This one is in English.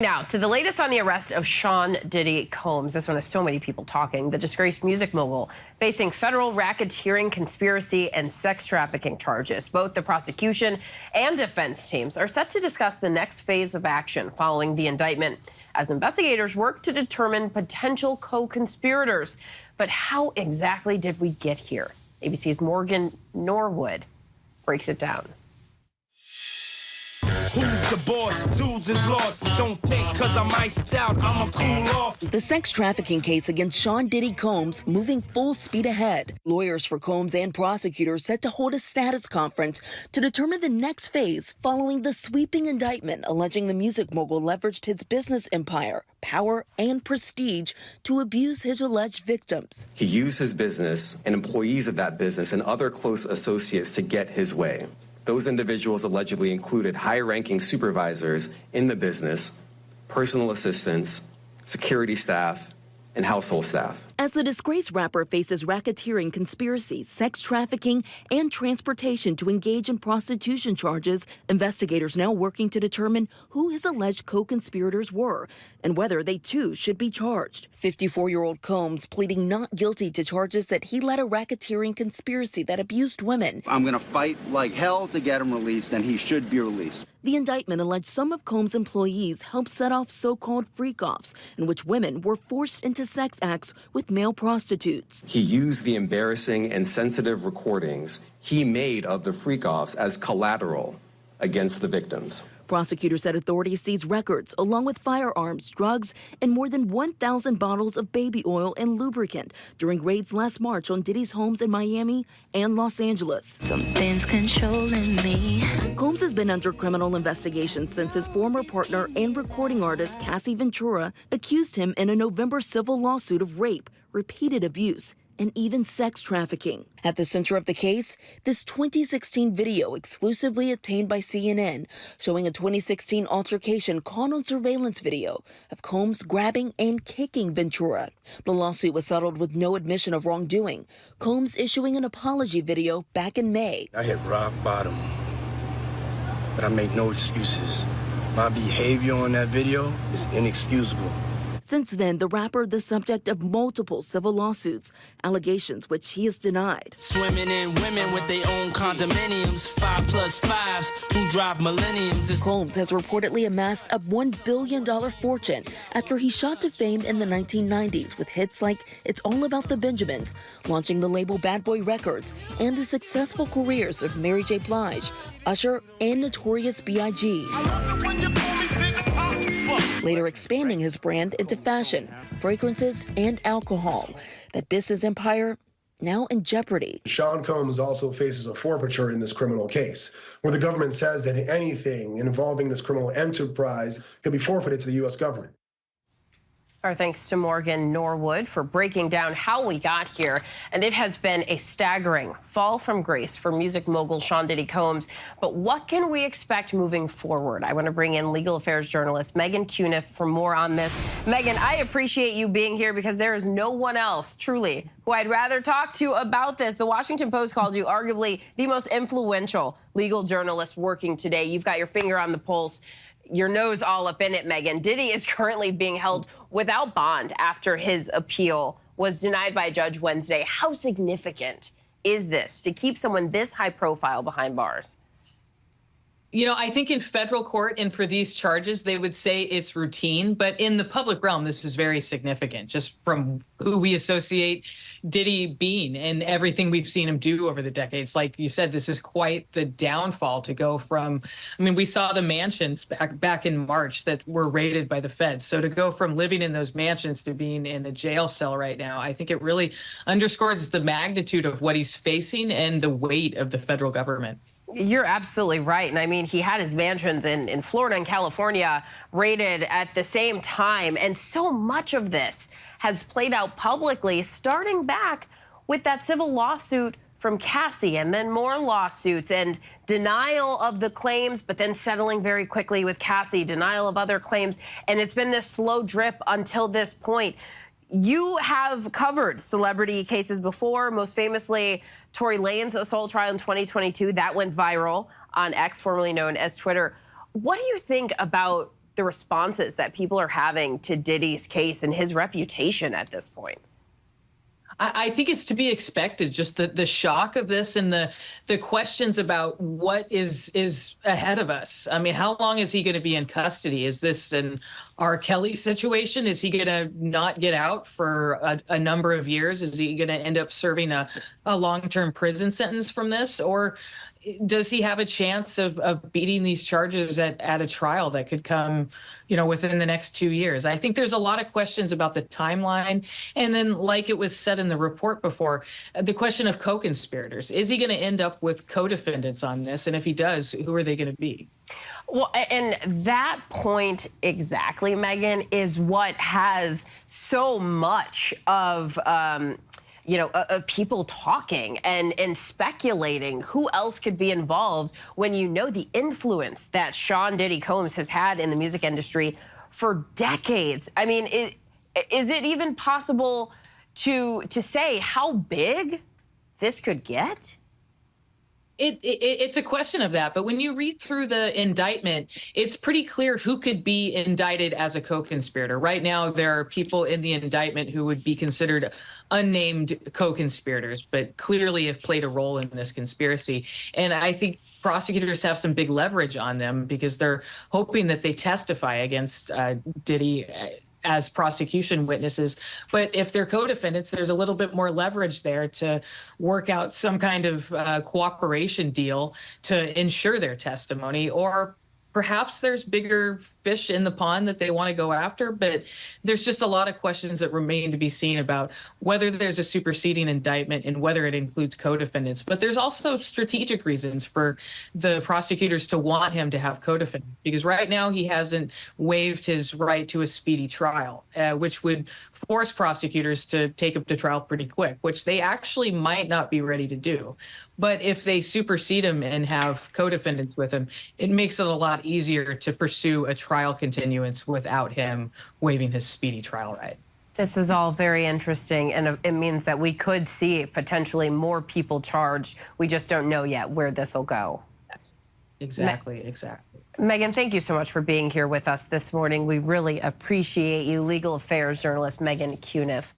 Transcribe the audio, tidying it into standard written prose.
Now, to the latest on the arrest of Sean Diddy Combs. This one has so many people talking. The disgraced music mogul facing federal racketeering, conspiracy, and sex trafficking charges. Both the prosecution and defense teams are set to discuss the next phase of action following the indictment as investigators work to determine potential co-conspirators. But how exactly did we get here? ABC's Morgan Norwood breaks it down. Who's the boss? Dudes is lost. Don't think cause I'm iced out, I'ma cool off. The sex trafficking case against Sean Diddy Combs moving full speed ahead. Lawyers for Combs and prosecutors set to hold a status conference to determine the next phase following the sweeping indictment alleging the music mogul leveraged his business empire, power, and prestige to abuse his alleged victims. He used his business and employees of that business and other close associates to get his way. Those individuals allegedly included high-ranking supervisors in the business, personal assistants, security staff, and household staff. As the disgraced rapper faces racketeering, conspiracy, sex trafficking, and transportation to engage in prostitution charges, investigators now working to determine who his alleged co-conspirators were and whether they too should be charged. 54-year-old Combs pleading not guilty to charges that he led a racketeering conspiracy that abused women. I'm going to fight like hell to get him released, and he should be released. The indictment alleged some of Combs' employees helped set off so-called freak-offs in which women were forced into sex acts with male prostitutes. He used the embarrassing and sensitive recordings he made of the freak-offs as collateral against the victims. Prosecutors said authorities seized records along with firearms, drugs, and more than 1,000 bottles of baby oil and lubricant during raids last March on Diddy's homes in Miami and Los Angeles. Something's controlling me. Combs has been under criminal investigation since his former partner and recording artist Cassie Ventura accused him in a November civil lawsuit of rape, repeated abuse, and even sex trafficking. At the center of the case, this 2016 video exclusively obtained by CNN showing a 2016 altercation caught on surveillance video of Combs grabbing and kicking Ventura. The lawsuit was settled with no admission of wrongdoing, Combs issuing an apology video back in May. I hit rock bottom, but I make no excuses. My behavior on that video is inexcusable. Since then, the rapper the subject of multiple civil lawsuits, allegations which he has denied. Swimming in women with their own condominiums, 5+5s who drive millenniums. Combs has reportedly amassed a $1 billion fortune after he shot to fame in the 1990s with hits like It's All About the Benjamins, launching the label Bad Boy Records, and the successful careers of Mary J. Blige, Usher, and Notorious B.I.G. Later expanding his brand into fashion, fragrances, and alcohol. That business empire now in jeopardy. Sean Combs also faces a forfeiture in this criminal case, where the government says that anything involving this criminal enterprise could be forfeited to the U.S. government. Our thanks to Morgan Norwood for breaking down how we got here. And it has been a staggering fall from grace for music mogul Sean Diddy Combs. But what can we expect moving forward? I want to bring in legal affairs journalist Megan Cuniff for more on this. Megan, I appreciate you being here because there is no one else, truly, who I'd rather talk to about this. The Washington Post calls you arguably the most influential legal journalist working today. You've got your finger on the pulse, your nose all up in it, Megan. Diddy is currently being held without bond after his appeal was denied by a judge Wednesday. How significant is this to keep someone this high profile behind bars? You know, I think in federal court and for these charges, they would say it's routine. But in the public realm, this is very significant, just from who we associate Diddy being and everything we've seen him do over the decades. Like you said, this is quite the downfall to go from. I mean, we saw the mansions back in March that were raided by the feds. So to go from living in those mansions to being in a jail cell right now, I think it really underscores the magnitude of what he's facing and the weight of the federal government. You're absolutely right. And I mean, he had his mansions in Florida and California raided at the same time. And so much of this has played out publicly, starting back with that civil lawsuit from Cassie and then more lawsuits and denial of the claims, but then settling very quickly with Cassie, denial of other claims. And it's been this slow drip until this point. You have covered celebrity cases before, most famously Tory Lanez assault trial in 2022. That went viral on X, formerly known as Twitter. What do you think about the responses that people are having to Diddy's case and his reputation at this point? I think it's to be expected, just the shock of this and the questions about what is ahead of us. I mean, how long is he going to be in custody? Is this an R. Kelly situation? Is he going to not get out for a number of years? Is he going to end up serving a long-term prison sentence from this? Or does he have a chance of beating these charges at a trial that could come, within the next 2 years? I think there's a lot of questions about the timeline. And then, like it was said in the report before, the question of co-conspirators. Is he going to end up with co-defendants on this? And if he does, who are they going to be? Well, and that point exactly, Megan, is what has so much of of people talking and speculating who else could be involved when the influence that Sean Diddy Combs has had in the music industry for decades. I mean, is it even possible to say how big this could get? It's a question of that. But when you read through the indictment, it's pretty clear who could be indicted as a co-conspirator. Right now, there are people in the indictment who would be considered unnamed co-conspirators, but clearly have played a role in this conspiracy. And I think prosecutors have some big leverage on them because they're hoping that they testify against Diddy as prosecution witnesses. But if they're co-defendants, there's a little bit more leverage there to work out some kind of cooperation deal to ensure their testimony. Or perhaps there's bigger fish in the pond that they want to go after, but there's just a lot of questions that remain to be seen about whether there's a superseding indictment and whether it includes co-defendants. But there's also strategic reasons for the prosecutors to want him to have co-defendants, because right now he hasn't waived his right to a speedy trial, which would force prosecutors to take up the trial pretty quick, which they actually might not be ready to do. But if they supersede him and have co-defendants with him, it makes it a lot easier to pursue a trial continuance without him waiving his speedy trial right. This is all very interesting, and it means that we could see potentially more people charged. We just don't know yet where this will go. Exactly. Megan, thank you so much for being here with us this morning. We really appreciate you. Legal Affairs journalist Megan Cuniff.